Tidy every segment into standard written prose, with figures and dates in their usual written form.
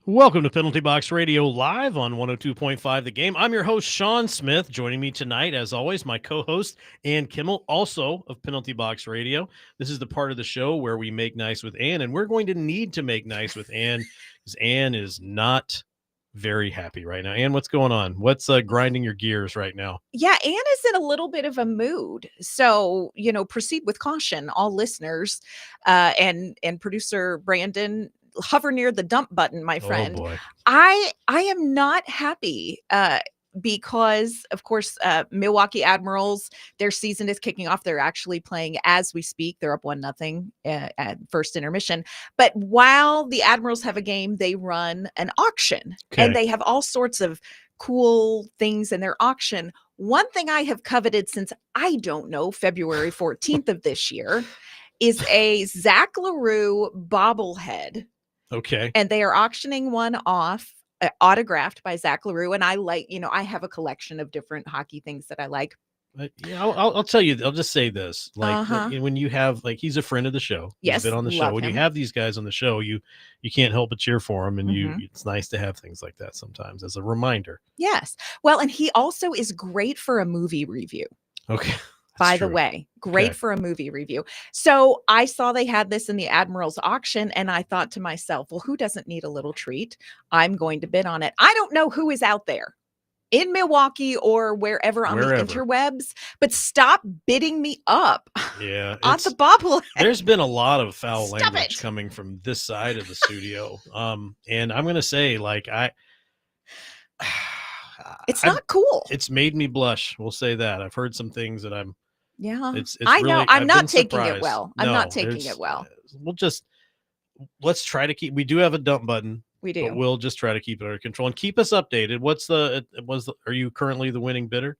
Welcome to Penalty Box Radio live on 102.5 The Game. I'm your host, Sean Smith. Joining me tonight, as always, my co-host, Ann Kimmel, also of Penalty Box Radio. This is the part of the show where we make nice with Ann, and we're going to need to make nice with Ann because Ann is not very happy right now. Ann, what's going on? What's grinding your gears right now? Yeah, Anne is in a little bit of a mood. So, proceed with caution, all listeners, and producer Brandon. Hover near the dump button, my friend. Oh boy. I am not happy because, of course, Milwaukee Admirals, their season is kicking off. They're actually playing as we speak. They're up 1-0 at first intermission. But while the Admirals have a game, they run an auction, and they have all sorts of cool things in their auction. One thing I have coveted since, I don't know, February 14th of this year is a Zach LaRue bobblehead. Okay. And they are auctioning one off, autographed by Zach LaRue. And I like, I have a collection of different hockey things that I like. Yeah, I'll tell you. I'll just say this: when you have, he's a friend of the show. Yes, he's been on the show. When you have these guys on the show, you can't help but cheer for them, and it's nice to have things like that sometimes as a reminder. Yes. Well, and he also is great for a movie review. Okay. By the way, great for a movie review. So I saw they had this in the Admirals auction, and I thought to myself, well, who doesn't need a little treat? I'm going to bid on it. I don't know who is out there in Milwaukee or wherever on the interwebs, but stop bidding me up. Yeah, on the bobblehead. There's been a lot of foul language coming from this side of the studio. And I'm going to say, it's not cool. It's made me blush. We'll say that. I've heard some things that I know. I'm not taking it well. I'm not taking it well. Let's try to keep, we do have a dump button. We do. But we'll just try to keep it under control and keep us updated. Are you currently the winning bidder?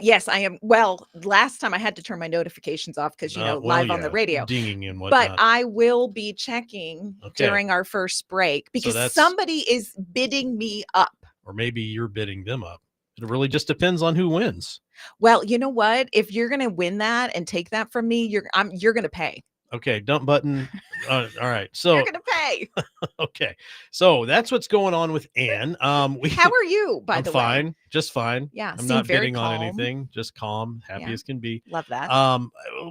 Yes, I am. Well, last time I had to turn my notifications off because, live on the radio. Dinging and whatnot. But I will be checking during our first break because somebody is bidding me up. Or maybe you're bidding them up. It really just depends on who wins. Well, you know what? If you're going to win that and take that from me, you're going to pay. Okay, dump button. All right. So you're going to pay. Okay. So that's what's going on with Ann. How are you, by the way? I'm fine. Just fine. Yeah. I'm not bidding on anything. Just calm, happy as can be. Love that.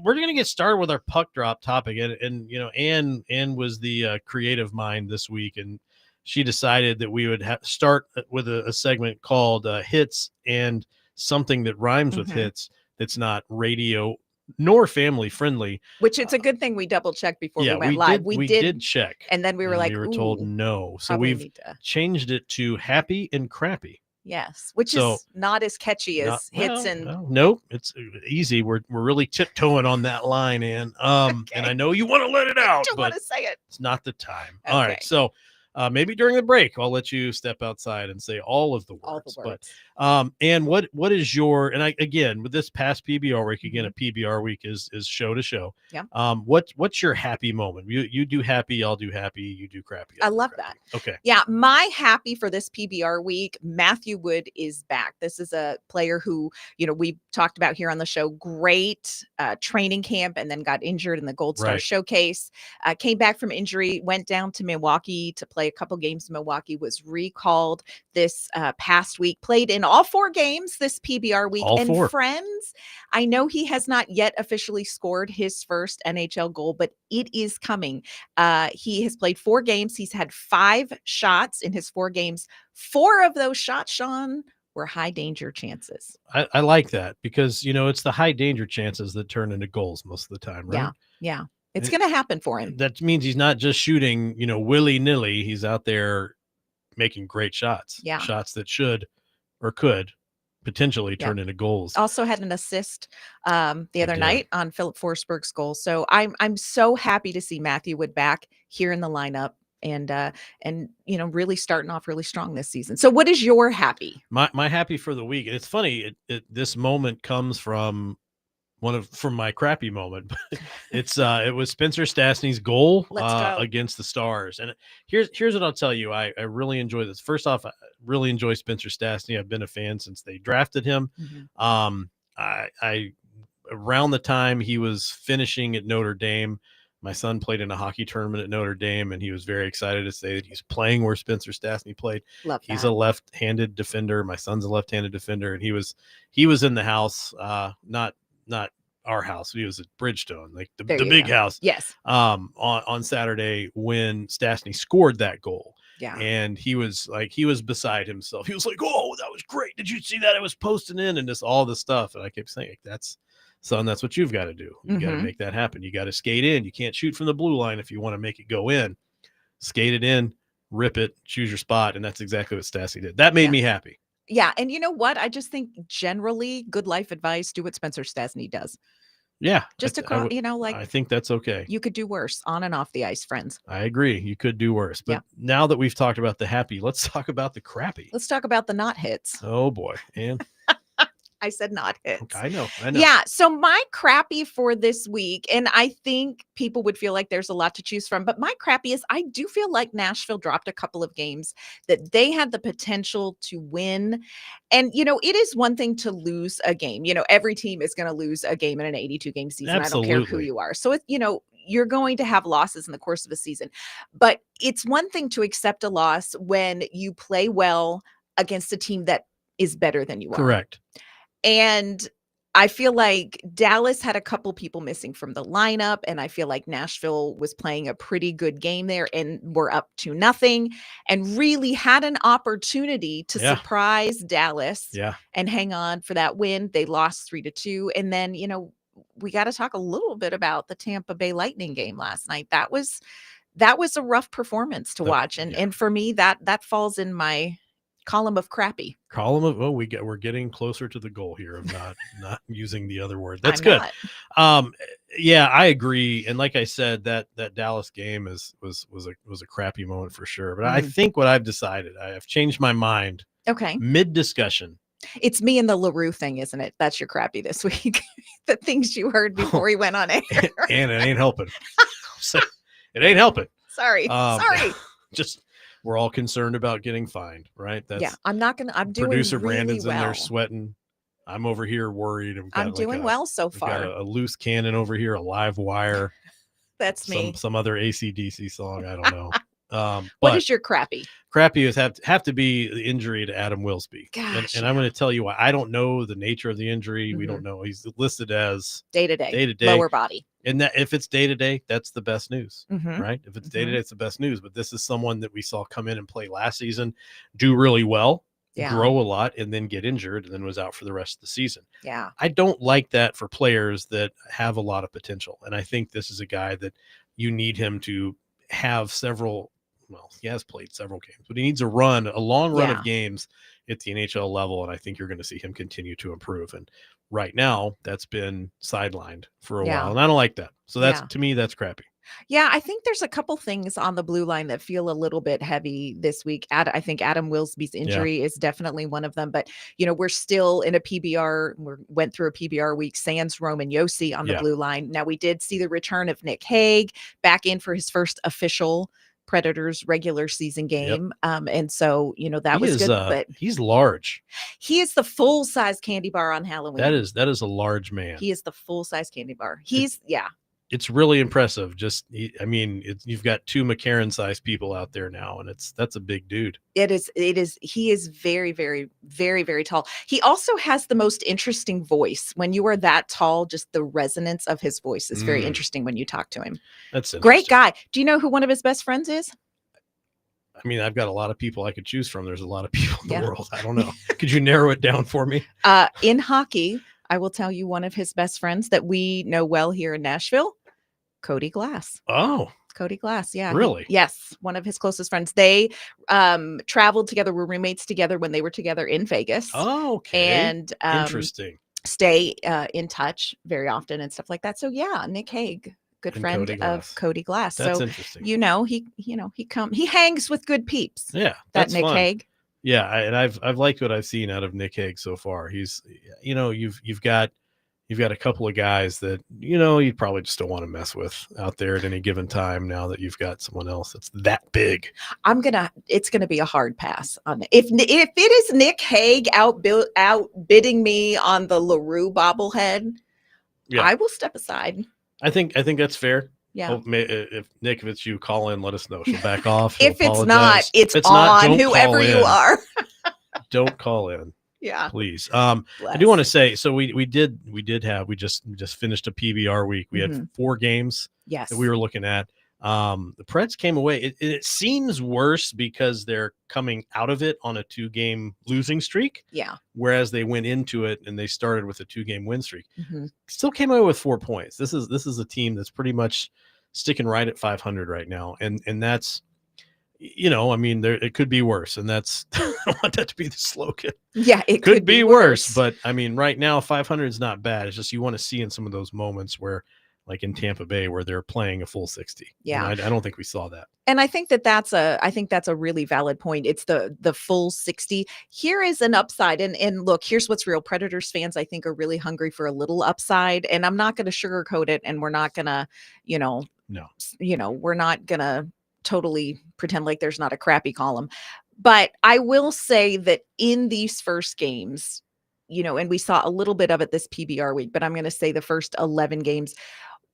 We're going to get started with our puck drop topic. And Ann was the creative mind this week, and she decided that we would start with a segment called Hits and something that rhymes with hits that's not radio nor family friendly. Which it's a good thing we double checked before we went live. We did check. And then we were we were told no. So we've changed it to happy and crappy. Yes, which is not as catchy as hits nope, it's easy. We're really tiptoeing on that line, and and I know you want to let it out, but want to say it. It's not the time. Okay. All right, so maybe during the break, I'll let you step outside and say all of the words. All the words. But, and what is your, and again, with this past PBR week, again, a PBR week is show to show. Yeah. What's your happy moment? You do happy, I'll do happy, you do crappy. I love that. Okay. Yeah. My happy for this PBR week, Matthew Wood is back. This is a player who, we've talked about here on the show, great training camp, and then got injured in the Gold Star Showcase, came back from injury, went down to Milwaukee to play a couple games in Milwaukee, was recalled this past week, played in all 4 games this PBR week. All 4. Friends, I know he has not yet officially scored his first NHL goal, but it is coming. He has played 4 games. He's had 5 shots in his 4 games. 4 of those shots, Sean, were high danger chances. I like that because, it's the high danger chances that turn into goals most of the time, right? Yeah. It's going to happen for him. That means he's not just shooting, willy-nilly. He's out there making great shots. Yeah. Shots that should or could potentially turn into goals. Also had an assist the other night on Philip Forsberg's goal. So I'm so happy to see Matthew Wood back here in the lineup and really starting off really strong this season. So what is your happy? My happy for the week. And it's funny, this moment comes from from my crappy moment, but it was Spencer Stastny's goal against the Stars. And here's what I'll tell you. I really enjoy this. First off, I really enjoy Spencer Stastny. I've been a fan since they drafted him. I around the time he was finishing at Notre Dame, My son played in a hockey tournament at Notre Dame, and he was very excited to say that he's playing where Spencer Stastny played. Love He's that. a left-handed defender. My son's a left-handed defender, and he was in the house, not our house. He was at Bridgestone, like the big house. Yes. On Saturday when Stastny scored that goal. Yeah. And he was beside himself. He was like, "Oh, that was great. Did you see that? I was posting in and just all this stuff." And I kept saying, that's what you've got to do. You got to make that happen. You got to skate in. You can't shoot from the blue line if you want to make it go in. Skate it in, rip it, choose your spot. And that's exactly what Stastny did. That made me happy. Yeah. And you know what? I just think generally good life advice, do what Spencer Stastny does. Yeah. Just across, I think that's okay. You could do worse on and off the ice, friends. I agree. You could do worse. But now that we've talked about the happy, let's talk about the crappy. Let's talk about the not hits. Oh, boy. And I said not hits. Okay, I know. Yeah. So my crappy for this week, and I think people would feel like there's a lot to choose from, but my crappy is I do feel like Nashville dropped a couple of games that they had the potential to win. And, it is one thing to lose a game. Every team is going to lose a game in an 82-game season. Absolutely. I don't care who you are. So, you're going to have losses in the course of a season. But it's one thing to accept a loss when you play well against a team that is better than you are. Correct. And I feel like Dallas had a couple people missing from the lineup, and I feel like Nashville was playing a pretty good game there and were up 2-0 and really had an opportunity to surprise Dallas and hang on for that win. They lost 3-2. And then, we got to talk a little bit about the Tampa Bay Lightning game last night. That was a rough performance to watch. And for me, that falls in my column of crappy. We're getting closer to the goal here of not using the other word. That's good. I agree. And like I said, that Dallas game was a crappy moment for sure. But I think what I've decided, I have changed my mind. Okay. Mid discussion. It's me and the LaRue thing, isn't it? That's your crappy this week. The things you heard before he went on air. And it ain't helping. It ain't helping. Sorry. Just we're all concerned about getting fined, right? I'm doing producer really Brandon's well. in there sweating. I'm over here worried. I'm doing well so far. Got a loose cannon over here, a live wire. That's me. Some other AC/DC song. I don't know. What is your crappy? Crappy is have to be the injury to Adam Wilsby. Gosh, and I'm going to tell you why. I don't know the nature of the injury. We don't know. He's listed as day-to-day, lower body. And that if it's day-to-day, that's the best news, Mm-hmm. right? If it's day-to-day, it's the best news. But this is someone that we saw come in and play last season, do really well, grow a lot, and then get injured, and then was out for the rest of the season. Yeah. I don't like that for players that have a lot of potential. And I think this is a guy that you need him to have several. Well, he has played several games, but he needs a long run of games at the NHL level. And I think you're going to see him continue to improve. And right now that's been sidelined for a while. And I don't like that. So to me, that's crappy. Yeah, I think there's a couple things on the blue line that feel a little bit heavy this week. I think Adam Wilsby's injury is definitely one of them. But, we're still in a PBR. We went through a PBR week. Sans Roman Yossi on the blue line. Now, we did see the return of Nick Hague back in for his first official Predators regular season game. And so, that was good, but he's large. He is the full size candy bar on Halloween. That is a large man. He is the full size candy bar. It's really impressive. You've got two McCarran sized people out there now, and that's a big dude. It is. He is very, very, very, very tall. He also has the most interesting voice. When you are that tall, just the resonance of his voice is very interesting when you talk to him. That's great guy. Do you know who one of his best friends is? I've got a lot of people I could choose from. There's a lot of people in the world. I don't know. Could you narrow it down for me? In hockey, I will tell you one of his best friends that we know well here in Nashville, Cody Glass. Oh, Cody Glass. Yeah. Really? Yes. One of his closest friends. They traveled together, were roommates together when they were together in Vegas. Oh, okay. And interesting. Stay in touch very often and stuff like that. So Nick Hague, good friend of Cody Glass. That's so interesting. He hangs with good peeps. Yeah. That Nick Hague. Yeah, and I've liked what I've seen out of Nick Hague so far. He's, you've got a couple of guys that you probably just don't want to mess with out there at any given time. Now that you've got someone else that's that big, it's gonna be a hard pass on it. If it is Nick Hague outbidding me on the LaRue bobblehead, I will step aside. I think that's fair. Yeah. If Nick, if it's you, call in, let us know. She'll back off. She'll If it's not, apologize. it's If it's not, on don't whoever call you in. are. Don't call in, Yeah. please. I Bless. do want to say, so we just finished a PBR week. We had 4 games Yes. that we were looking at. The Preds came away. It seems worse because they're coming out of it on a 2-game losing streak. Yeah. Whereas they went into it and they started with a 2-game win streak. Mhm. Still came away with 4 points. This is a team that's pretty much sticking right at 500 right now, and that's, I mean, it could be worse, and that's I don't want that to be the slogan. Yeah, it Could be worse, but I mean, right now 500 is not bad. It's just you want to see in some of those moments where, like in Tampa Bay, where they're playing a full 60. Yeah. I don't think we saw that. And I think that's a really valid point. It's the full 60. Here is an upside. And look, here's what's real. Predators fans, I think, are really hungry for a little upside. And I'm not going to sugarcoat it. And we're not going to, No. We're not going to totally pretend like there's not a crappy column. But I will say that in these first games, and we saw a little bit of it this PBR week, but I'm going to say the first 11 games,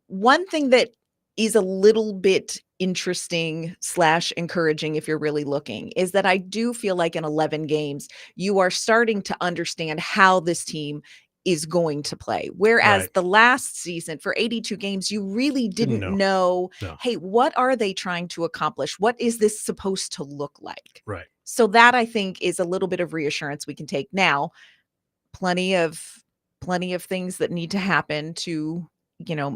one thing that is a little bit interesting / encouraging if you're really looking is that I do feel like in 11 games, you are starting to understand how this team is going to play. Whereas Right. the last season for 82 games, you really didn't know, No. hey, what are they trying to accomplish? What is this supposed to look like? Right. So that I think is a little bit of reassurance we can take now. Plenty of things that need to happen to,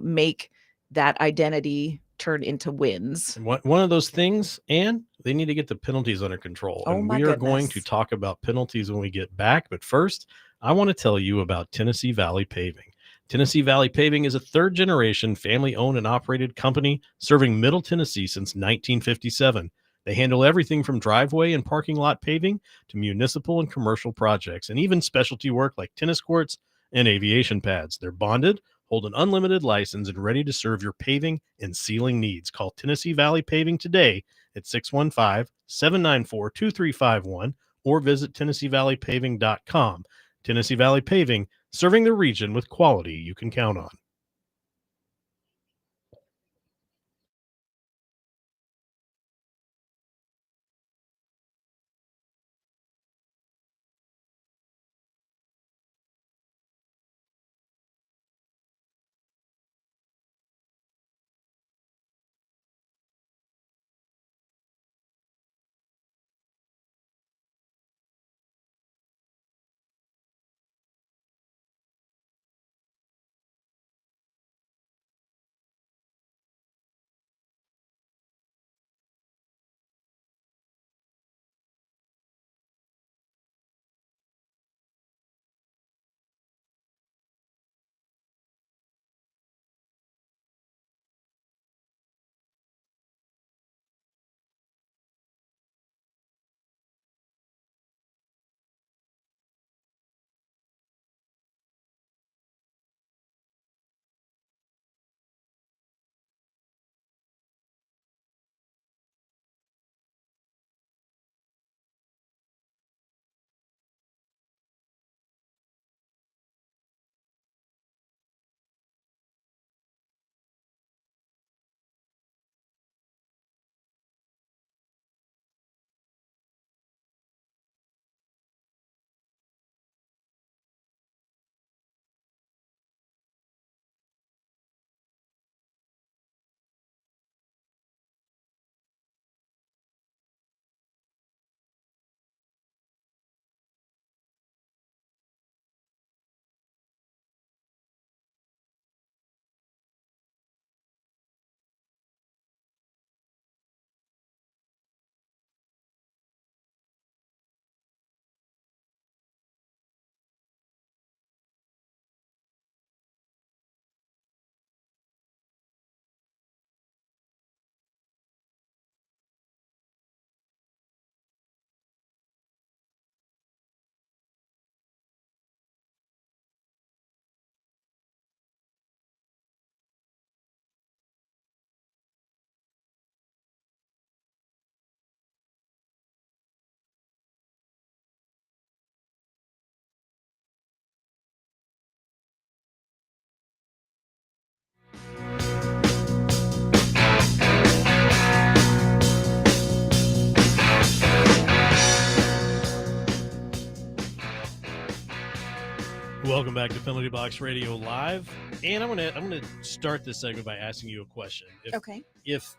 make that identity turn into wins. And one of those things, and they need to get the penalties under control. Oh And my we are going to goodness. talk about penalties when we get back. But first, I want to tell you about Tennessee Valley Paving. Tennessee Valley Paving is a 3rd-generation family-owned and operated company serving Middle Tennessee since 1957. They handle everything from driveway and parking lot paving to municipal and commercial projects, and even specialty work like tennis courts and aviation pads. They're bonded, hold an unlimited license, and ready to serve your paving and sealing needs. Call Tennessee Valley Paving today at 615-794-2351 or visit TennesseeValleyPaving.com. Tennessee Valley Paving, serving the region with quality you can count on. Welcome back to Penalty Box Radio Live, and I'm gonna start this segment by asking you a question. If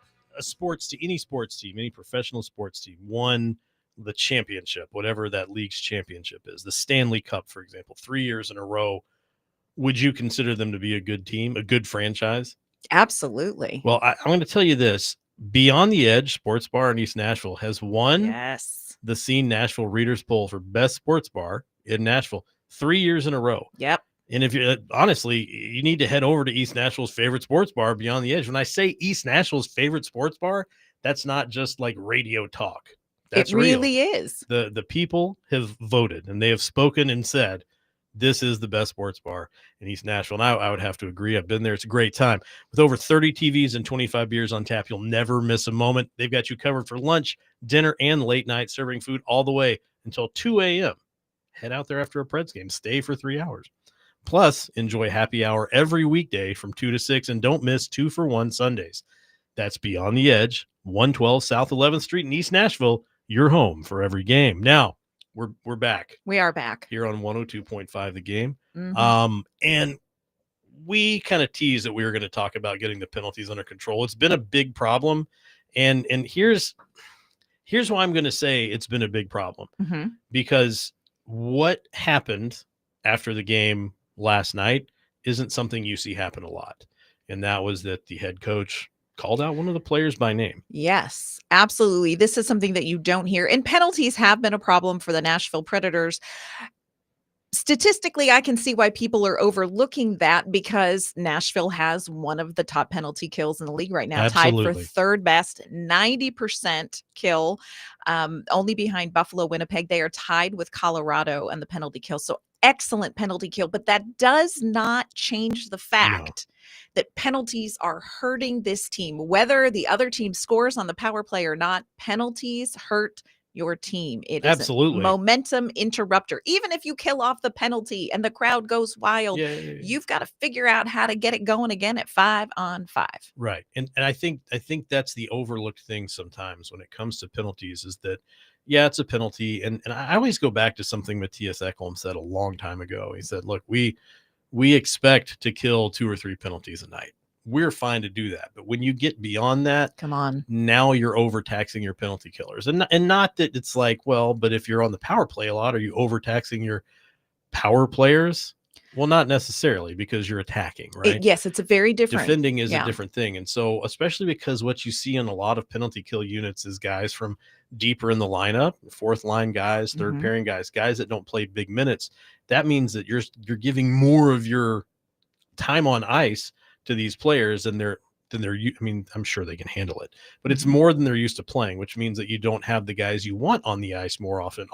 any sports team, any professional sports team, won the championship, whatever that league's championship is, the Stanley Cup, for example, 3 years in a row, would you consider them to be a good team, a good franchise? Absolutely. Well, I'm going to tell you this: Beyond the Edge Sports Bar in East Nashville has won the Scene Nashville Readers Poll for best sports bar in Nashville 3 years in a row. Yep. And if you honestly, you need to head over to East Nashville's favorite sports bar, Beyond the Edge. When I say East Nashville's favorite sports bar, that's not just like radio talk. That's it really real. is. The people have voted and they have spoken and said, this is the best sports bar in East Nashville. And I would have to agree. I've been there. It's a great time. With over 30 TVs and 25 beers on tap, you'll never miss a moment. They've got you covered for lunch, dinner, and late night, serving food all the way until 2 a.m. Head out there after a Preds game. Stay for 3 hours. Plus, enjoy happy hour every weekday from 2 to 6, and don't miss 2-for-1 Sundays. That's Beyond the Edge, 112 South 11th Street in East Nashville, your home for every game. Now, we're back. We are back. Here on 102.5 The Game. Mhm. And we kind of teased that we were going to talk about getting the penalties under control. It's been a big problem. And here's why I'm going to say it's been a big problem. Mhm. Because what happened after the game last night isn't something you see happen a lot. And that was that the head coach called out one of the players by name. Yes, absolutely. This is something that you don't hear. And penalties have been a problem for the Nashville Predators. Statistically, I can see why people are overlooking that because Nashville has one of the top penalty kills in the league right now, Absolutely. tied for third best, 90% kill, only behind Buffalo, Winnipeg. They are tied with Colorado and the penalty kill. So excellent penalty kill, but that does not change the fact that penalties are hurting this team. Whether the other team scores on the power play or not, penalties hurt your team. It is Absolutely a momentum interrupter. Even if you kill off the penalty and the crowd goes wild, you've got to figure out how to get it going again at 5-on-5. Right. And I think that's the overlooked thing sometimes when it comes to penalties is that, yeah, it's a penalty. And I always go back to something Matthias Ekholm said a long time ago. He said, look, we expect to kill 2 or 3 penalties a night. We're fine to do that. But when you get beyond that, come on, now you're overtaxing your penalty killers. And not that it's like, well, but if you're on the power play a lot, are you overtaxing your power players? Well, not necessarily, because you're attacking, right? Yes, it's a very different. Defending is a different thing. And so, especially because what you see in a lot of penalty kill units is guys from deeper in the lineup, fourth line guys, third pairing guys that don't play big minutes. That means that you're giving more of your time on ice to these players than they're I mean, I'm sure they can handle it, but it's more than they're used to playing, which means that you don't have the guys you want on the ice more often.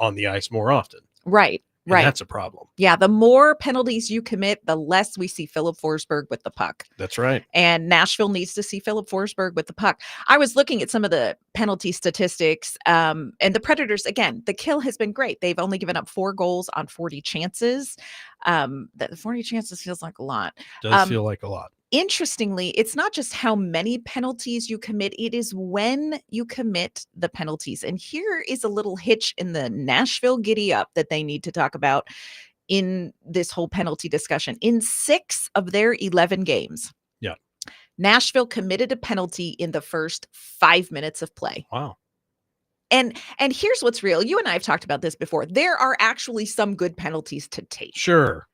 Right. And that's a problem. Yeah. The more penalties you commit, the less we see Philip Forsberg with the puck. That's right. And Nashville needs to see Philip Forsberg with the puck. I was looking at some of the penalty statistics, and the Predators, again, the kill has been great. They've only given up 4 goals on 40 chances. That 40 chances feels like a lot. Does feel like a lot. Interestingly, it's not just how many penalties you commit, it is when you commit the penalties. And here is a little hitch in the Nashville giddy up that they need to talk about in this whole penalty discussion. In 6 of their 11 games, Nashville committed a penalty in the first 5 minutes of play. Wow. And here's what's real. You and I have talked about this before. There are actually some good penalties to take. Sure.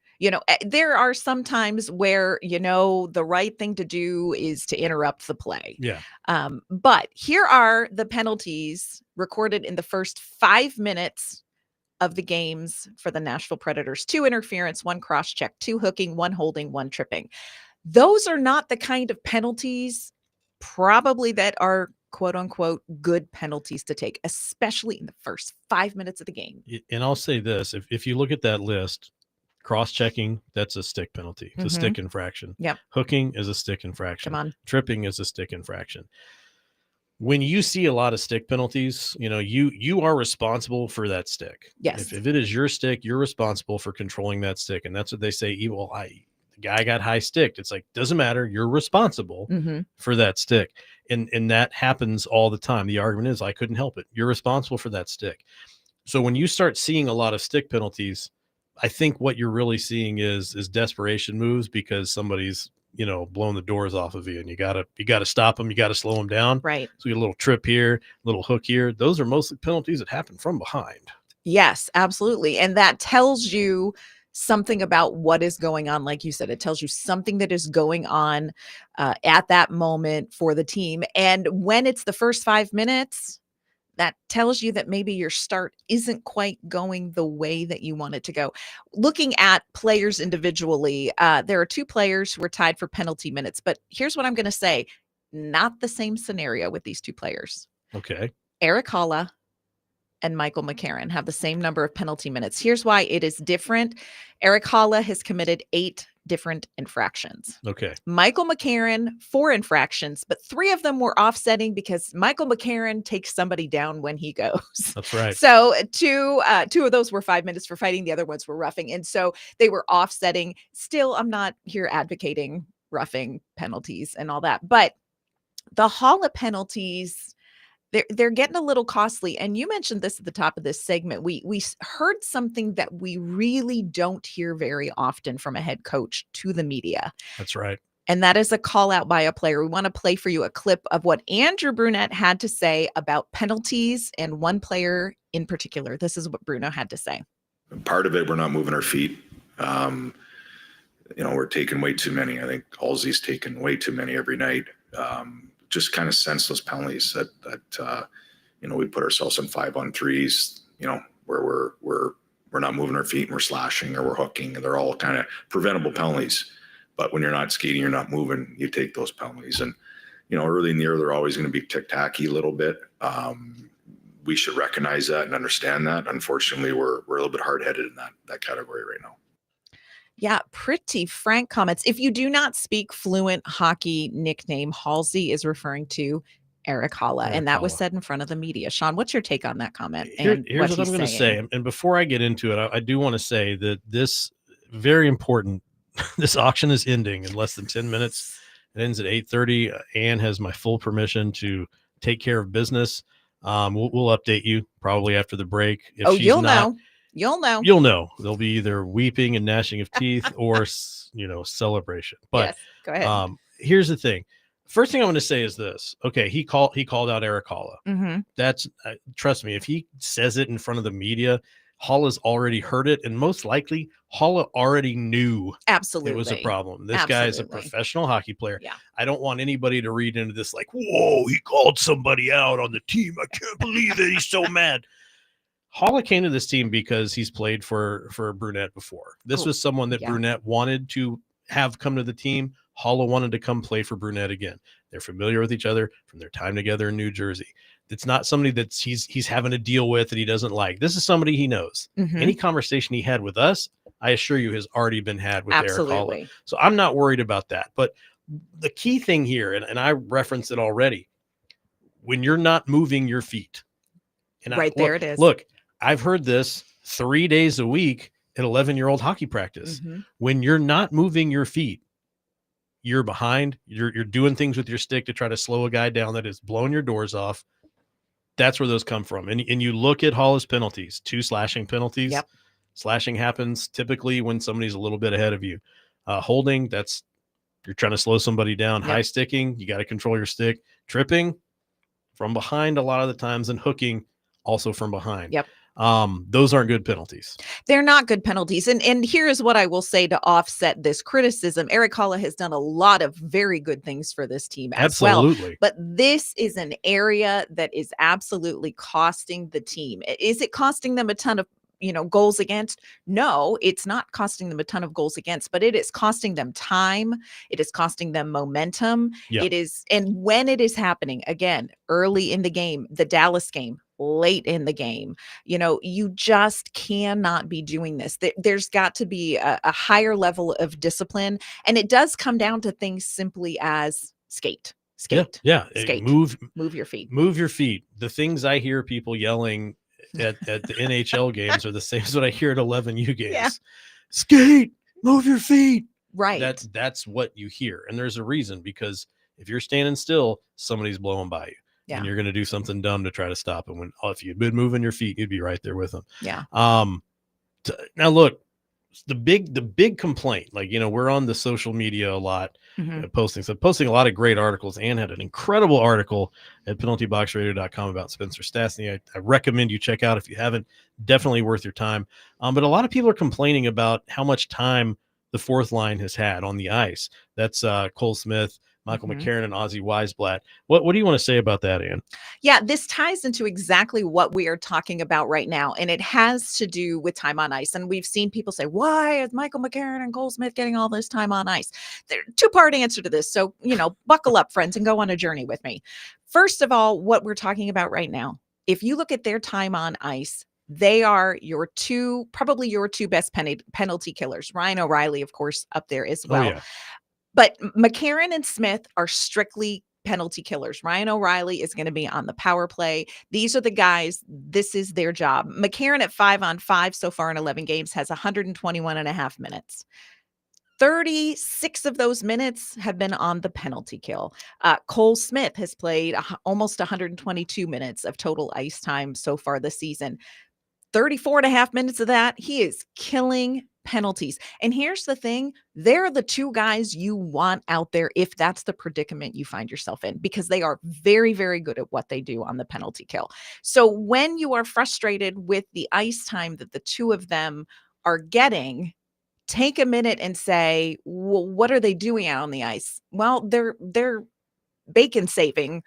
There are some times where, the right thing to do is to interrupt the play. Yeah. But here are the penalties recorded in the first 5 minutes of the games for the Nashville Predators. 2 interference, 1 cross-check, 2 hooking, 1 holding, 1 tripping. Those are not the kind of penalties probably that are quote unquote good penalties to take, especially in the first 5 minutes of the game. And I'll say this, if you look at that list, cross-checking, that's a stick penalty. It's a stick infraction. Yep. Hooking is a stick infraction. Come on. Tripping is a stick infraction. When you see a lot of stick penalties, you are responsible for that stick. Yes. If it is your stick, you're responsible for controlling that stick. And that's what they say. Well, the guy got high sticked. It's like, doesn't matter. You're responsible for that stick. And that happens all the time. The argument is, I couldn't help it. You're responsible for that stick. So when you start seeing a lot of stick penalties, I think what you're really seeing is desperation moves because somebody's, blowing the doors off of you, and you gotta stop them. You gotta slow them down. Right. So you get a little trip here, little hook here. Those are mostly penalties that happen from behind. Yes, absolutely. And that tells you something about what is going on. Like you said, it tells you something that is going on at that moment for the team. And when it's the first 5 minutes, that tells you that maybe your start isn't quite going the way that you want it to go. Looking at players individually, there are two players who are tied for penalty minutes. But here's what I'm going to say. Not the same scenario with these two players. Okay. Eric Holla and Michael McCarron have the same number of penalty minutes. Here's why it is different. Eric Holla has committed 8 different infractions. Okay. Michael McCarron, 4 infractions, but 3 of them were offsetting because Michael McCarron takes somebody down when he goes. That's right. So two of those were 5 minutes for fighting. The other ones were roughing. And so they were offsetting. Still, I'm not here advocating roughing penalties and all that, but the Holla penalties, they're getting a little costly. And you mentioned this at the top of this segment. We heard something that we really don't hear very often from a head coach to the media. That's right. And that is a call out by a player. We want to play for you a clip of what Andrew Brunette had to say about penalties and one player in particular. This is what Bruno had to say. Part of it, we're not moving our feet. We're taking way too many. I think Halsey's taken way too many every night. Just kind of senseless penalties that we put ourselves in 5-on-3s, where we're not moving our feet and we're slashing or we're hooking, and they're all kind of preventable penalties. But when you're not skating, you're not moving, you take those penalties. And early in the year, they're always going to be tick-tacky a little bit. We should recognize that and understand that. Unfortunately, we're a little bit hard-headed in that category right now. Yeah, pretty frank comments. If you do not speak fluent hockey, nickname Halsey is referring to Eric Holla, and that was said in front of the media. Sean, what's your take on that comment? Here's what I'm going to say. And before I get into it, I do want to say that this very important, this auction is ending in less than 10 minutes. It ends at 8:30. Ann has my full permission to take care of business. We'll update you probably after the break. If you'll know. You'll know. There'll be either weeping and gnashing of teeth or, celebration. But yes, go ahead. Here's the thing. First thing I want to say is this. Okay, he called out Eric Holla. Mm-hmm. That's trust me. If he says it in front of the media, Holla's already heard it, and most likely Holla already knew absolutely it was a problem. This guy is a professional hockey player. Yeah. I don't want anybody to read into this like, whoa, he called somebody out on the team. I can't believe it. He's so mad. Holla came to this team because he's played for Brunette before. This was someone that Brunette wanted to have come to the team. Holla wanted to come play for Brunette again. They're familiar with each other from their time together in New Jersey. It's not somebody that he's having to deal with that he doesn't like. This is somebody he knows. Mm-hmm. Any conversation he had with us, I assure you, has already been had with Eric Holla. So I'm not worried about that. But the key thing here, and I referenced it already, when you're not moving your feet. And there it is. Look, I've heard this 3 days a week at 11-year-old hockey practice. Mm-hmm. When you're not moving your feet, you're behind. You're doing things with your stick to try to slow a guy down that is blowing your doors off. That's where those come from. And you look at Holla's penalties, 2 slashing penalties. Yep. Slashing happens typically when somebody's a little bit ahead of you. Holding, you're trying to slow somebody down. Yep. High sticking, you got to control your stick. Tripping from behind a lot of the times, and hooking also from behind. Yep. Those aren't good penalties. They're not good penalties. And here is what I will say to offset this criticism. Eric Holla has done a lot of very good things for this team as well. But this is an area that is absolutely costing the team. Is it costing them a ton of goals against? No, it's not costing them a ton of goals against, but it is costing them time. It is costing them momentum. Yep. It is. And when it is happening, again, early in the game, the Dallas game, late in the game, you just cannot be doing this. There's got to be a higher level of discipline. And it does come down to things simply as skate. Yeah. Skate. Move your feet. Move your feet. The things I hear people yelling at the NHL games are the same as what I hear at 11U games. Yeah. Skate, move your feet. Right. That's what you hear. And there's a reason, because if you're standing still, somebody's blowing by you. Yeah. And you're going to do something dumb to try to stop them. If you'd been moving your feet, you'd be right there with them. Yeah. Now look, the big complaint, like, we're on the social media a lot, Mhm. posting a lot of great articles, and had an incredible article at penaltyboxradio.com about Spencer Stastny. I recommend you check out if you haven't. Definitely worth your time. But a lot of people are complaining about how much time the fourth line has had on the ice. That's Cole Smith, Michael Mhm. McCarron, and Ozzy Weisblatt. What do you want to say about that, Ann? Yeah, this ties into exactly what we are talking about right now, and it has to do with time on ice. And we've seen people say, "Why is Michael McCarron and Cole Smith getting all this time on ice?" There two-part answer to this. So, buckle up, friends, and go on a journey with me. First of all, what we're talking about right now, if you look at their time on ice, they are probably your two best penalty killers. Ryan O'Reilly, of course, up there as Oh well. yeah. But McCarron and Smith are strictly penalty killers. Ryan O'Reilly is going to be on the power play. These are the guys, this is their job. McCarron at 5-on-5 so far in 11 games has 121 and a half minutes. 36 of those minutes have been on the penalty kill. Cole Smith has played almost 122 minutes of total ice time so far this season. 34 and a half minutes of that, he is killing penalties. And here's the thing, they're the two guys you want out there if that's the predicament you find yourself in, because they are very, very good at what they do on the penalty kill. So when you are frustrated with the ice time that the two of them are getting, take a minute and say, well, what are they doing out on the ice? Well, they're bacon saving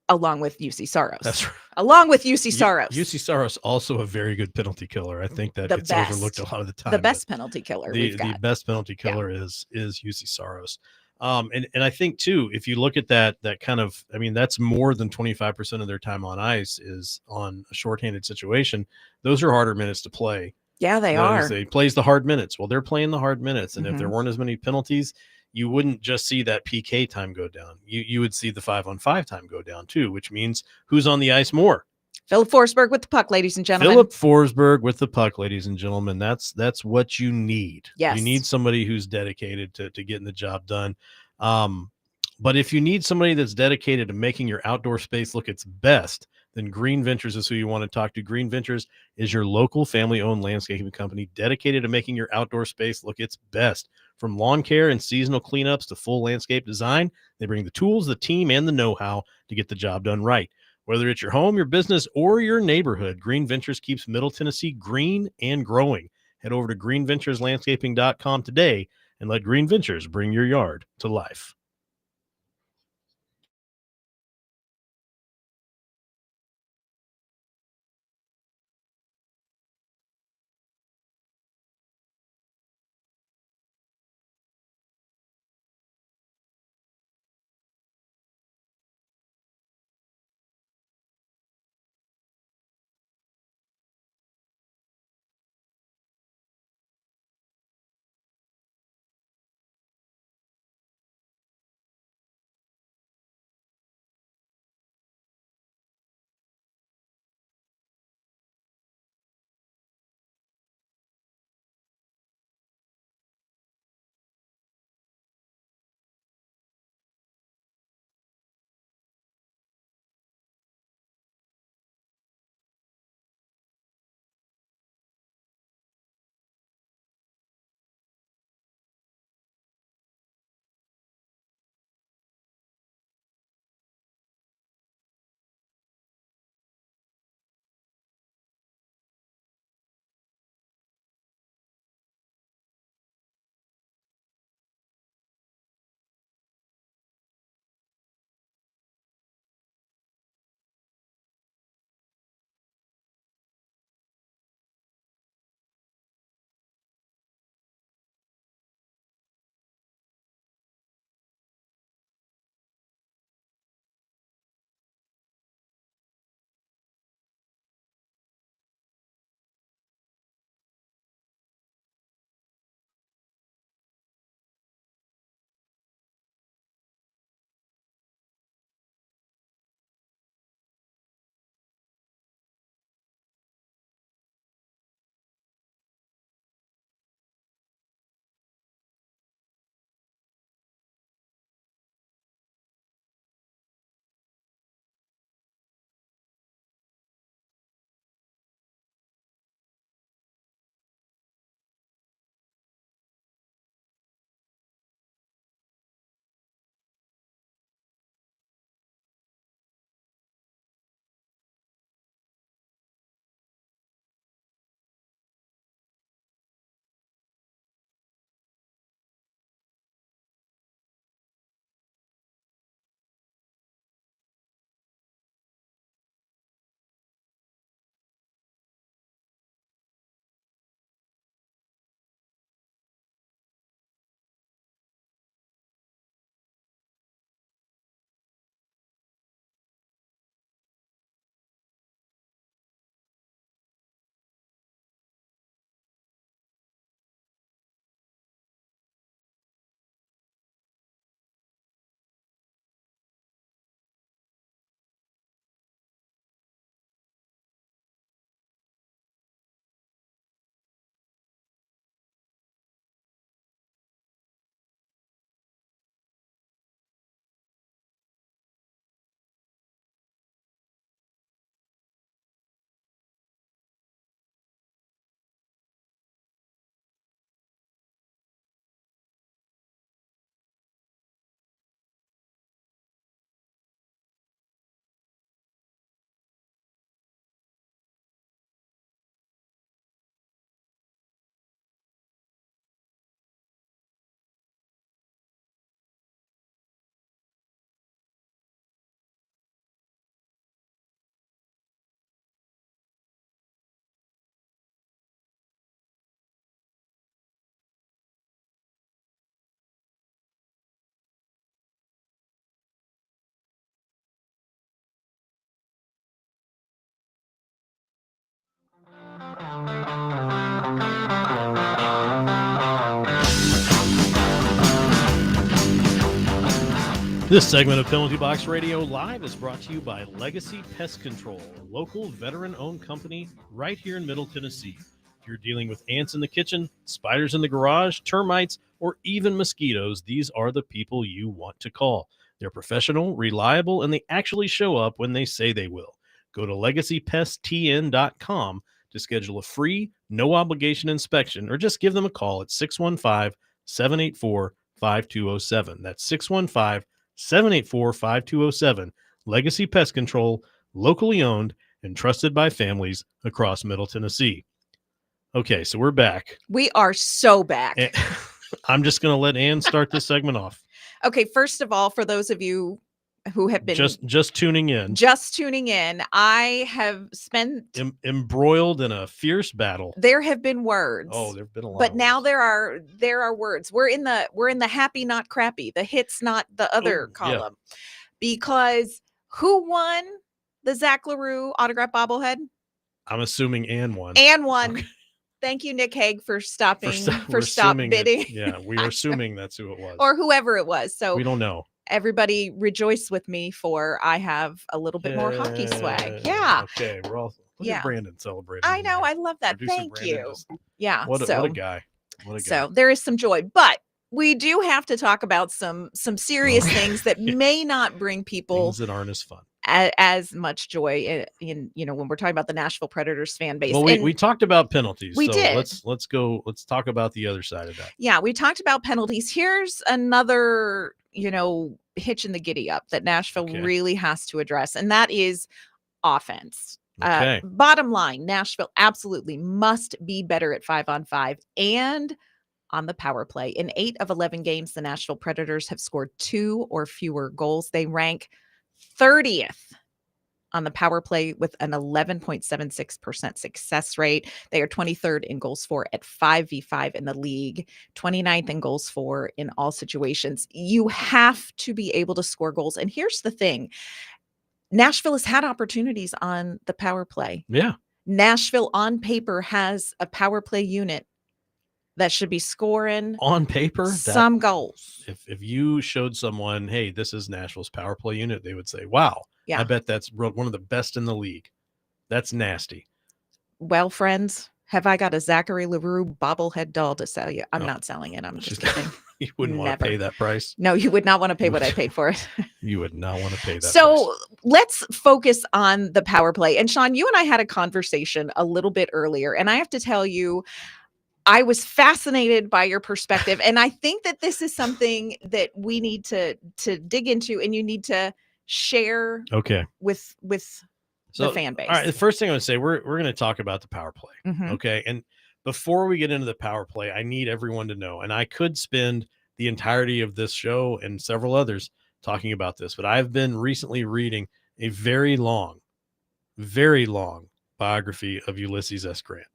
along with UC That's Soros. right. Along with UC Soros. UC Saros also a very good penalty killer. I think that The gets overlooked a best. lot of the The time. best penalty killer we've The got. best penalty Yeah. killer is UC Saros. And I think too, if you look at that kind of, I mean, that's more than 25% of their time on ice is on a shorthanded situation. Those are harder minutes to play. Yeah, they Those are. they plays the hard minutes. Well, they're playing the hard minutes, and if there Mhm. weren't as many penalties, you wouldn't just see that PK time go down. You would see the 5-on-5 time go down too, which means who's on the ice more. Philip Forsberg with the puck, ladies and gentlemen. Philip Forsberg with the puck, ladies and gentlemen. That's what you need. Yes. You need somebody who's dedicated to getting the job done. But if you need somebody that's dedicated to making your outdoor space look its best, then Green Ventures is who you want to talk to. Green Ventures is your local family-owned landscaping company dedicated to making your outdoor space look its best. From lawn care and seasonal cleanups to full landscape design, they bring the tools, the team, and the know-how to get the job done right. Whether it's your home, your business, or your neighborhood, Green Ventures keeps Middle Tennessee green and growing. Head over to greenventureslandscaping.com today and let Green Ventures bring your yard to life. This segment of Penalty Box Radio Live is brought to you by Legacy Pest Control, a local veteran-owned company right here in Middle Tennessee. If you're dealing with ants in the kitchen, spiders in the garage, termites, or even mosquitoes, these are the people you want to call. They're professional, reliable, and they actually show up when they say they will. Go to legacypesttn.com to schedule a free, no-obligation inspection, or just give them a call at 615-784-5207. That's 615-784-5207. Legacy Pest Control, locally owned and trusted by families across Middle Tennessee. Okay, so we're back. We are so back. I'm just going to let Ann start this segment off. Okay, first of all, for those of you who have been just tuning in, I have spent embroiled in a fierce battle. There have been words. Oh, there've been a lot. But of now words. there are words. We're in the happy, not crappy. The hits, not the other column. Yeah. Because who won the Zach LaRue autograph bobblehead? I'm assuming Ann won. Ann won. Okay. Thank you, Nick Hague, for stop bidding. Yeah, we are assuming that's who it was. Or whoever it was. So we don't know. Everybody rejoice with me, for I have a little bit more hockey swag. Yeah. Okay. We're all look at Brandon celebrating. I know. I love that. Producer Thank Brandon you. Just, yeah. What a guy. What a guy. So there is some joy, but we do have to talk about some serious things that may not bring people things that aren't as fun. As much joy in when we're talking about the Nashville Predators fan base. Well, we talked about penalties. We did. Let's talk about the other side of that. Yeah, we talked about penalties. Here's another, hitch in the giddy up that Nashville really has to address, and that is offense. Okay. Bottom line, Nashville absolutely must be better at 5-on-5 and on the power play. In 8 of 11 games, the Nashville Predators have scored 2 or fewer goals. They rank 30th on the power play with an 11.76% success rate. They are 23rd in goals for at 5v5 in the league, 29th in goals for in all situations. You have to be able to score goals. And here's the thing. Nashville has had opportunities on the power play. Yeah. Nashville on paper has a power play unit that should be scoring on paper some goals. If you showed someone, hey, this is Nashville's power play unit, they would say, wow, yeah, I bet that's one of the best in the league. That's nasty. Well, friends, have I got a Zachary LaRue bobblehead doll to sell you? I'm not selling it. I'm just kidding. You wouldn't want to pay that price. No, you would not want to pay what I paid for it. You would not want to pay that So price. Let's focus on the power play. And Sean, you and I had a conversation a little bit earlier, and I have to tell you, I was fascinated by your perspective. And I think that this is something that we need to dig into, and you need to share with the fan base. All right. The first thing I would say, we're going to talk about the power play. Mm-hmm. Okay. And before we get into the power play, I need everyone to know, and I could spend the entirety of this show and several others talking about this, but I've been recently reading a very long biography of Ulysses S. Grant.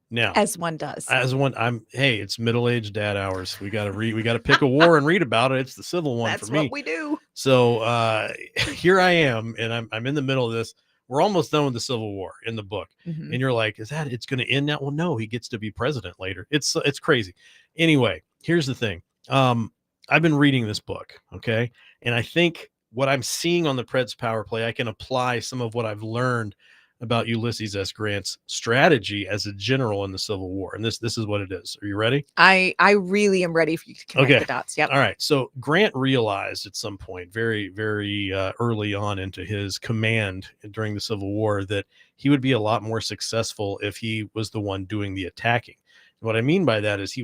Now, as one does, it's middle-aged dad hours. We got to pick a war and read about it. It's the Civil one. That's for me. What we do. So here I am, and I'm in the middle of this. We're almost done with the Civil War in the book. Mm-hmm. And you're like, it's going to end now? Well, no, he gets to be president later. It's crazy. Anyway, here's the thing. I've been reading this book. Okay. And I think what I'm seeing on the Preds power play, I can apply some of what I've learned about Ulysses S. Grant's strategy as a general in the Civil War. And this is what it is. Are you ready? I really am ready for you to connect the dots. Yep. All right. So Grant realized at some point, very, very early on into his command during the Civil War, that he would be a lot more successful if he was the one doing the attacking. What I mean by that is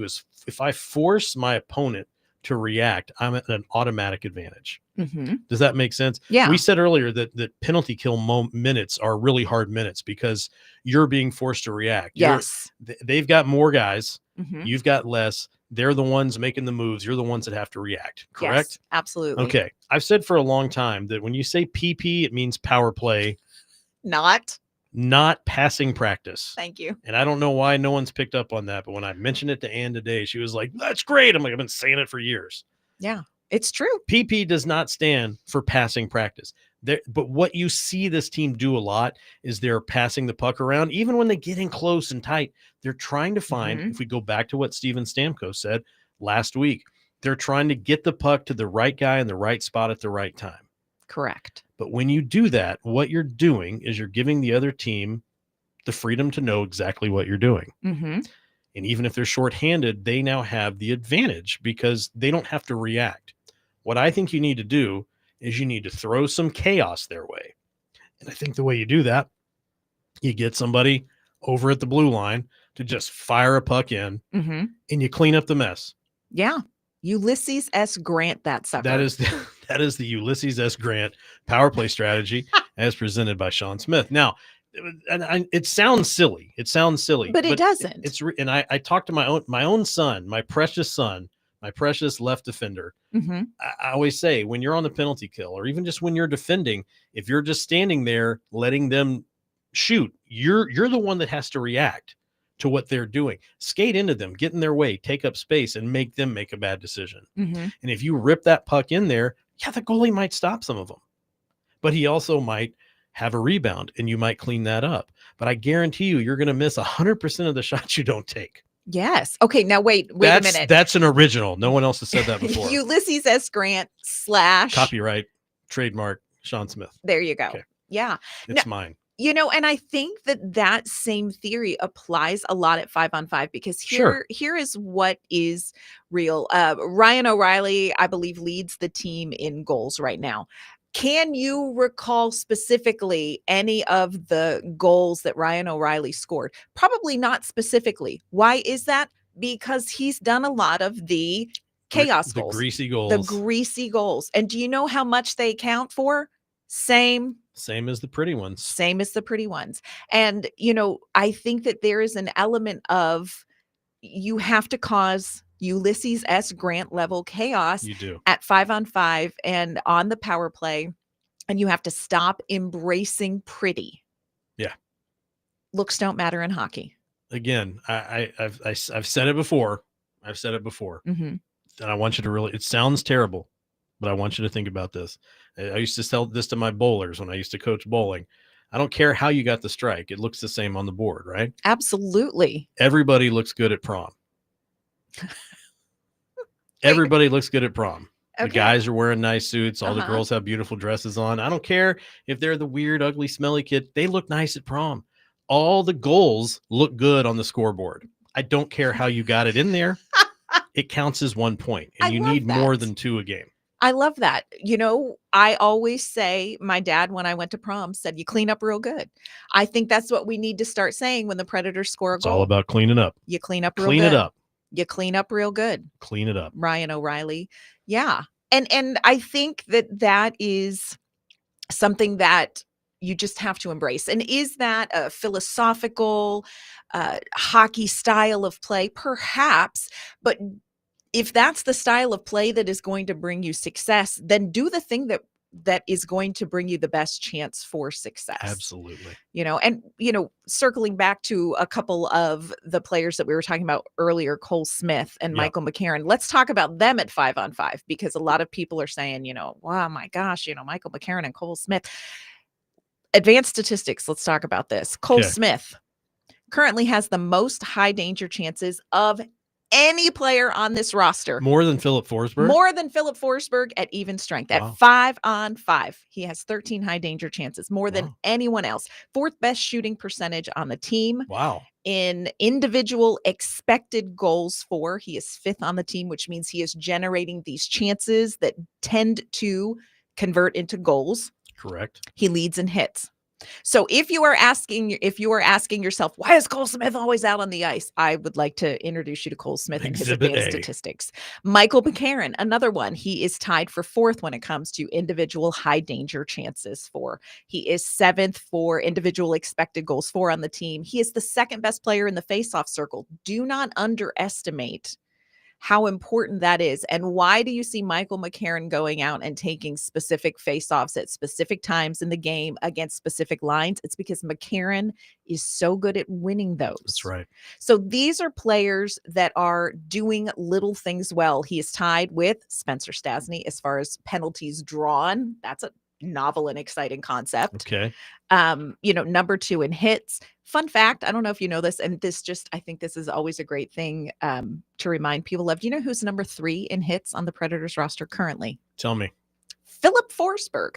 if I force my opponent to react, I'm at an automatic advantage. Mm-hmm. Does that make sense? Yeah. We said earlier that penalty kill minutes are really hard minutes because you're being forced to react. Yes. They've got more guys. Mm-hmm. You've got less. They're the ones making the moves. You're the ones that have to react. Correct? Yes, absolutely. Okay. I've said for a long time that when you say PP, it means power play. Not passing practice. Thank you. And I don't know why no one's picked up on that, but when I mentioned it to Ann today, she was like, that's great. I'm like, I've been saying it for years. Yeah, it's true. PP does not stand for passing practice. But what you see this team do a lot is they're passing the puck around. Even when they get in close and tight, they're trying to find, if we go back to what Steven Stamkos said last week, They're trying to get the puck to the right guy in the right spot at the right time. Correct. But when you do that, what you're doing is you're giving the other team the freedom to know exactly what you're doing. Mm-hmm. And even if they're shorthanded, they now have the advantage because they don't have to react. What I think you need to do is you need to throw some chaos their way. And I think the way you do that, you get somebody over at the blue line to just fire a puck in, Mm-hmm. and you clean up the mess. Yeah. Ulysses S. Grant that sucker. That is the Ulysses S. Grant power play strategy as presented by Sean Smith. Now, it sounds silly. But it doesn't. And I talked to my own son, my precious left defender. Mm-hmm. I always say, when you're on the penalty kill, or even just when you're defending, if you're just standing there letting them shoot, you're the one that has to react to what they're doing. Skate into them, get in their way, take up space, and make them make a bad decision. Mm-hmm. And if you rip that puck in there, yeah, the goalie might stop some of them, but he also might have a rebound, and you might clean that up. But I guarantee you're going to miss 100% of the shots you don't take. Yes. Okay. Now wait a minute. That's an original. No one else has said that before. Ulysses S. Grant / copyright, trademark, Sean Smith. There you go. Okay. Yeah. It's mine. And I think that same theory applies a lot at 5-on-5, because here is what is real. Ryan O'Reilly, I believe, leads the team in goals right now. Can you recall specifically any of the goals that Ryan O'Reilly scored? Probably not specifically. Why is that? Because he's done a lot of the chaos goals. The greasy goals. The greasy goals. And do you know how much they count for? Same as the pretty ones. Same as the pretty ones. And, I think that there is an element of, you have to cause Ulysses S. Grant level chaos You do. at 5-on-5 and on the power play. And you have to stop embracing pretty. Yeah. Looks don't matter in hockey. Again, I've said it before. Mm-hmm. And I want you to it sounds terrible, but I want you to think about this. I used to tell this to my bowlers when I used to coach bowling. I don't care how you got the strike. It looks the same on the board, right? Absolutely. Everybody looks good at prom. Everybody looks good at prom. Okay. The guys are wearing nice suits. All the Uh-huh. girls have beautiful dresses on. I don't care if they're the weird, ugly, smelly kid. They look nice at prom. All the goals look good on the scoreboard. I don't care how you got it in there. It counts as 1 point, and I you love need that. more than 2 a game. I love that. I always say, my dad, when I went to prom, said, you clean up real good. I think that's what we need to start saying when the Predators score a It's goal. all about cleaning up. You clean up real Clean good. it up. You clean up real good. Clean it up. Ryan O'Reilly. Yeah. And I think that is something that you just have to embrace. And is that a philosophical hockey style of play? Perhaps, but if that's the style of play that is going to bring you success, then do the thing that is going to bring you the best chance for success. Absolutely. Circling back to a couple of the players that we were talking about earlier, Cole Smith and Michael McCarron. Let's talk about them at 5-on-5, because a lot of people are saying, wow, my gosh, Michael McCarron and Cole Smith. Advanced statistics. Let's talk about this. Cole Smith currently has the most high danger chances of any player on this roster. More than Philip Forsberg? More than Philip Forsberg at even strength. Wow. At 5-on-5. He has 13 high danger chances, more than anyone else. 4th best shooting percentage on the team. Wow. In individual expected goals for, he is 5th on the team, which means he is generating these chances that tend to convert into goals. Correct. He leads in hits. So if you are asking yourself, why is Cole Smith always out on the ice? I would like to introduce you to Cole Smith and his advanced statistics. Michael McCarron, another one. He is tied for 4th when it comes to individual high danger chances for. He is 7th for individual expected goals for on the team. He is the 2nd best player in the faceoff circle. Do not underestimate how important that is. And why do you see Michael McCarron going out and taking specific faceoffs at specific times in the game against specific lines? It's because McCarron is so good at winning those. That's right. So these are players that are doing little things well. He is tied with Spencer Stastny as far as penalties drawn. That's novel and exciting concept. Okay. Number 2 in hits. Fun fact, I don't know if you know this, and I think this is always a great thing to remind people of. Do you know who's number 3 in hits on the Predators roster currently? Tell me. Philip Forsberg.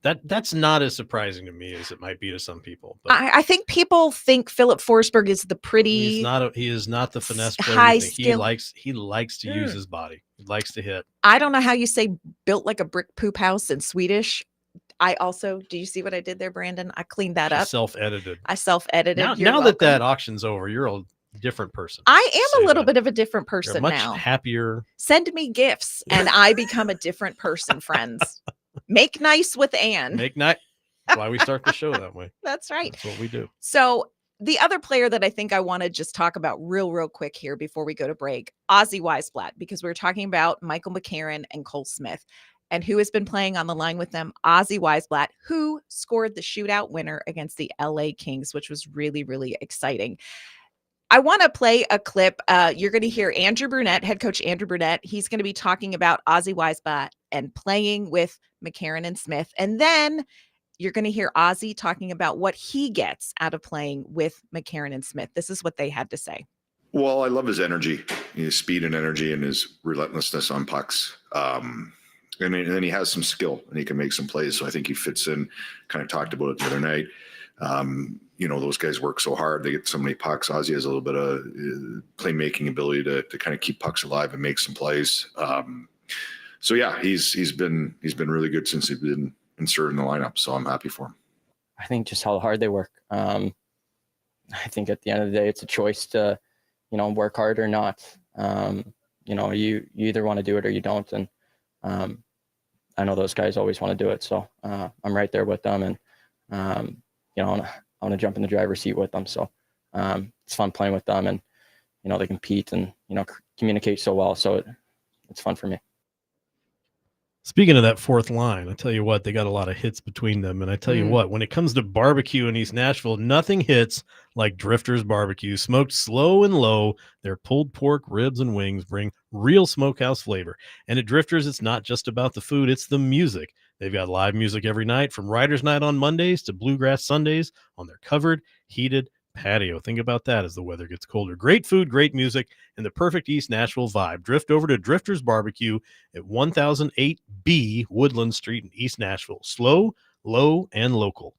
That's not as surprising to me as it might be to some people. But I think people think Philip Forsberg is the pretty. he is not the finesse player. high You think. skill. He likes to use his body. He likes to hit. I don't know how you say built like a brick poop house in Swedish. Do you see what I did there, Brandon? I cleaned that up. Self-edited. I self-edited. Now that auction's over, you're a different person. I am a little bit of a different person You're much now. happier. Send me gifts and I become a different person, friends. Make nice with Anne. Make nice. That's why we start the show that way. That's right. That's what we do. So the other player that I think I want to just talk about real quick here before we go to break, Ozzy Weisblatt, because we were talking about Michael McCarron and Cole Smith. And who has been playing on the line with them? Ozzy Weisblatt, who scored the shootout winner against the LA Kings, which was really, really exciting. I want to play a clip. You're going to hear Andrew Brunette, head coach Andrew Brunette. He's going to be talking about Ozzy Weisblatt and playing with McCarron and Smith. And then you're going to hear Ozzy talking about what he gets out of playing with McCarron and Smith. This is what they had to say. Well, I love his energy, his speed and energy, and his relentlessness on pucks. And then he has some skill and he can make some plays. So I think he fits in. Kind of talked about it the other night. Those guys work so hard. They get so many pucks. Ozzy has a little bit of playmaking ability to kind of keep pucks alive and make some plays. So yeah, he's been really good since he's been inserted in the lineup. So I'm happy for him. I think just how hard they work. I think at the end of the day, it's a choice to, work hard or not. You either want to do it or you don't. And I know those guys always want to do it. So I'm right there with them. And, I want to jump in the driver's seat with them. So it's fun playing with them, and, they compete and, communicate so well. So it's fun for me. Speaking of that fourth line, I tell you what, they got a lot of hits between them. And I tell you what, when it comes to barbecue in East Nashville, nothing hits like Drifter's Barbecue. Smoked slow and low, their pulled pork, ribs, and wings bring real smokehouse flavor. And at Drifter's, it's not just about the food, it's the music. They've got live music every night, from Writers' Night on Mondays to Bluegrass Sundays on their covered, heated patio. Think about that as the weather gets colder. Great food, great music, and the perfect East Nashville vibe. Drift over to Drifter's Barbecue at 1008B Woodland Street in East Nashville. Slow, low, and local.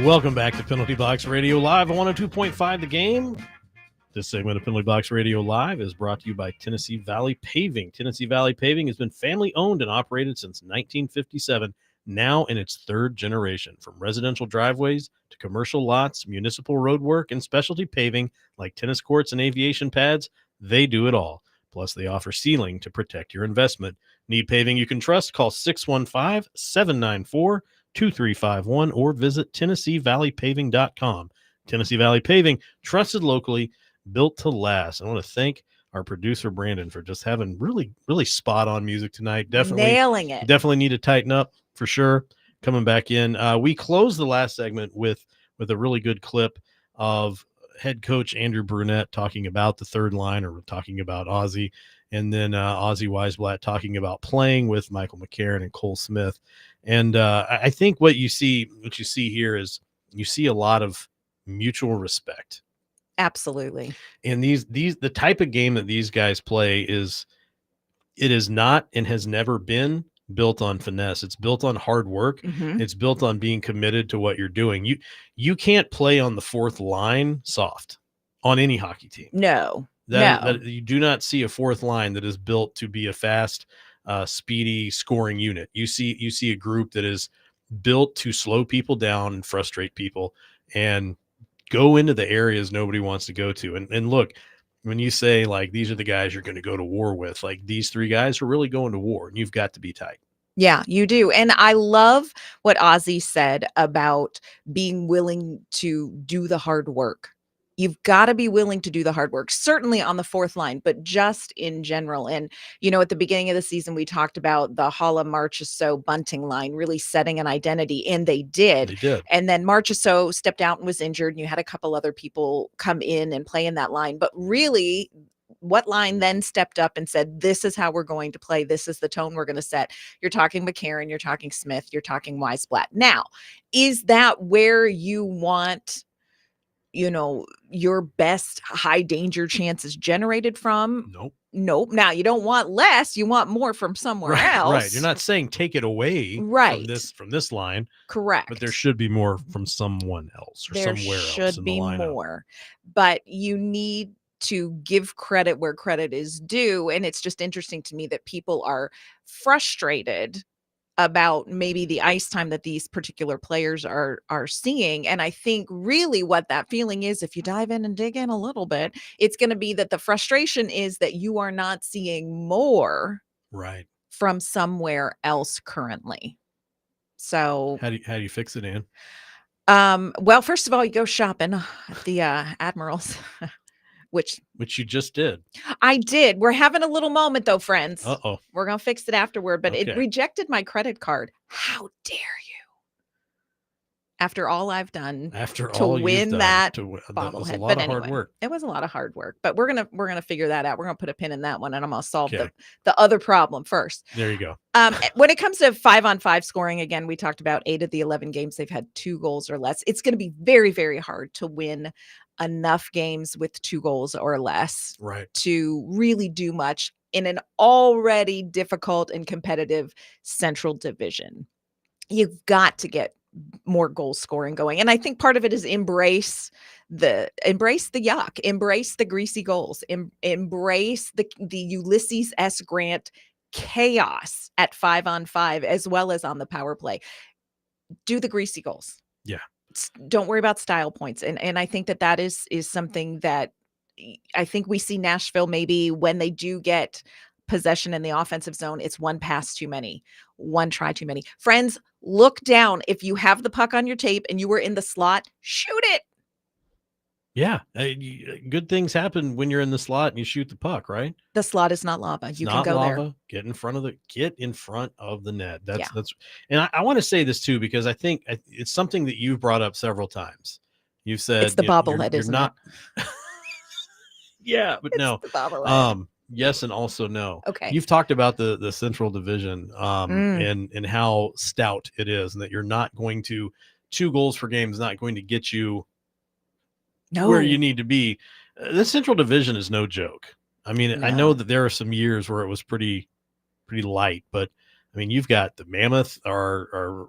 Welcome back to Penalty Box Radio Live on 102.5 The Game. This segment of Penalty Box Radio Live is brought to you by Tennessee Valley Paving. Tennessee Valley Paving has been family-owned and operated since 1957, now in its third generation. From residential driveways to commercial lots, municipal road work, and specialty paving like tennis courts and aviation pads, they do it all. Plus, they offer sealing to protect your investment. Need paving you can trust? Call 615-794-2351 or visit TennesseeValleyPaving.com. Tennessee Valley Paving, trusted locally, built to last. I want to thank our producer Brandon for just having really, really spot on music tonight. Nailing it. Definitely need to tighten up for sure. Coming back in, we closed the last segment with a really good clip of head coach Andrew Brunette talking about the third line, or talking about Ozzy, and then Ozzy Weisblatt talking about playing with Michael McCarron and Cole Smith. And I think what you see here is you see a lot of mutual respect. Absolutely. And the type of game that these guys play is not and has never been built on finesse. It's built on hard work. Mhm. It's built on being committed to what you're doing. You can't play on the fourth line soft on any hockey team. No. That you do not see a fourth line that is built to be a fast, speedy scoring unit. You see a group that is built to slow people down and frustrate people and go into the areas nobody wants to go to. And look, when you say like these are the guys you're going to go to war with, like these three guys are really going to war, and you've got to be tight. Yeah, you do. And I love what Ozzy said about being willing to do the hard work. You've got to be willing to do the hard work, certainly on the fourth line, but just in general. And, at the beginning of the season, we talked about the Hala Marchessault bunting line really setting an identity, and they did. They did. And then Marchessault stepped out and was injured, and you had a couple other people come in and play in that line. But really, what line then stepped up and said, this is how we're going to play. This is the tone we're going to set. You're talking McCarron, you're talking Smith, you're talking Weisblatt. Now, is that where you want your best high danger chances generated from? Nope. Now, you don't want less, you want more from somewhere else. Right. You're not saying take it away from this line. Correct. But there should be more from someone else or somewhere else. There should be more. But you need to give credit where credit is due. And it's just interesting to me that people are frustrated about maybe the ice time that these particular players are seeing. And I think really what that feeling is, if you dive in and dig in a little bit, it's going to be that the frustration is that you are not seeing more from somewhere else currently. So how do you fix it, Ann? Well, first of all, you go shopping at the Admirals. Which you just did. I did. We're having a little moment though, friends. Uh-oh. We're going to fix it afterward, but Okay. It rejected my credit card. How dare you? After all I've done to win that bobblehead. That was a lot of hard work. It was a lot of hard work, but we're going to figure that out. We're going to put a pin in that one, and I'm going to solve the other problem first. There you go. When it comes to 5-on-5 scoring, again, we talked about 8 of the 11 games they've had 2 goals or less. It's going to be very, very hard to win enough games with 2 goals or less to really do much in an already difficult and competitive Central Division. You've got to get more goal scoring going. And I think part of it is embrace the yuck, embrace the greasy goals, embrace the Ulysses S. Grant chaos at 5-on-5 as well as on the power play. Do the greasy goals. Yeah. Don't worry about style points. And I think that is something that I think we see Nashville maybe when they do get possession in the offensive zone, it's one pass too many, one try too many. Friends, look down. If you have the puck on your tape and you were in the slot, shoot it. Yeah. Good things happen when you're in the slot and you shoot the puck, right? The slot is not lava. You can go there. Get in front of the net. That's, and I want to say this too, because I think it's something that you've brought up several times. You've said it's the bobblehead, isn't it? Yeah, but it's no. The bobblehead. Yes, and also no. Okay. You've talked about the Central Division and how stout it is, and that you're not going to 2 goals per game is not going to get you where you need to be. The Central Division is no joke. I mean, I know that there are some years where it was pretty light, but I mean, you've got the Mammoth are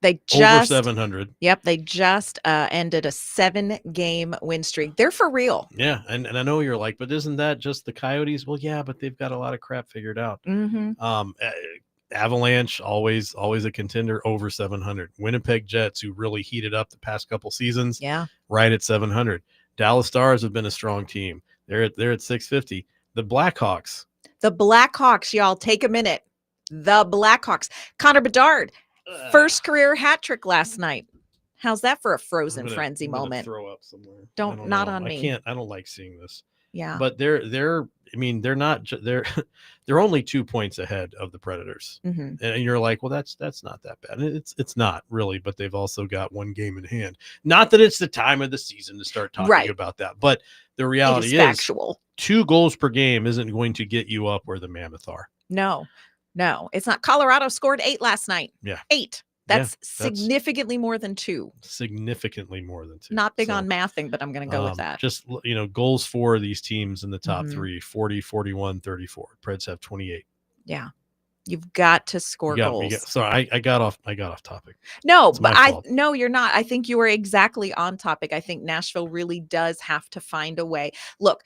They over just 700. Yep, they just ended a 7-game win streak. They're for real. Yeah, and I know you're like, but isn't that just the Coyotes? Well, yeah, but they've got a lot of crap figured out. Mm-hmm. Avalanche always a contender over 700. Winnipeg Jets, who really heated up the past couple seasons, Yeah. right at 700. Dallas Stars have been a strong team. They're at 650. The Blackhawks. The Blackhawks, y'all, take a minute. The Blackhawks. Connor Bedard, first career hat trick last night. How's that for a frozen frenzy moment? Throw up somewhere. Not know. on me. I don't like seeing this. Yeah. But they're not they're only 2 points ahead of the Predators. Mm-hmm. And you're like, well, that's not that bad. It's not really, but they've also got one game in hand. Not that it's the time of the season to start talking about that, but the reality is factual. 2 goals per game isn't going to get you up where the Mammoth are. No, it's not. Colorado scored 8 last night. Yeah. 8. That's significantly more than 2. Significantly more than 2. Not big on mathing, but I'm going to go with that. Just, goals for these teams in the top 3, 40, 41, 34. Preds have 28. Yeah. You've got to score goals. Sorry, I got off topic. No, but no, you're not. I think you are exactly on topic. I think Nashville really does have to find a way. Look,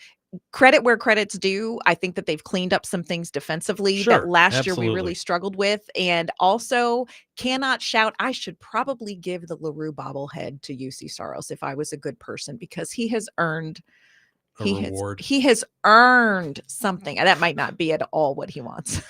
credit where credit's due. I think that they've cleaned up some things defensively that last year we really struggled with. And also cannot shout, I should probably give the LaRue bobblehead to UC Saros if I was a good person, because he has earned a reward. He has earned something. That might not be at all what he wants.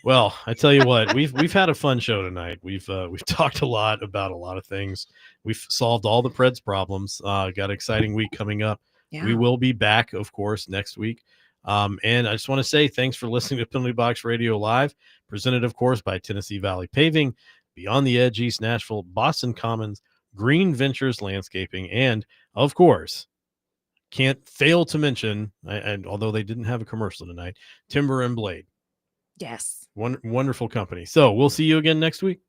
Well, I tell you what, we've had a fun show tonight. We've talked a lot about a lot of things. We've solved all the Preds problems. Got an exciting week coming up. Yeah. We will be back, of course, next week. And I just want to say thanks for listening to Penalty Box Radio Live, presented, of course, by Tennessee Valley Paving, Beyond the Edge, East Nashville, Boston Commons, Green Ventures Landscaping, and, of course, can't fail to mention, and although they didn't have a commercial tonight, Timber and Blade. Yes. Wonderful company. So we'll see you again next week.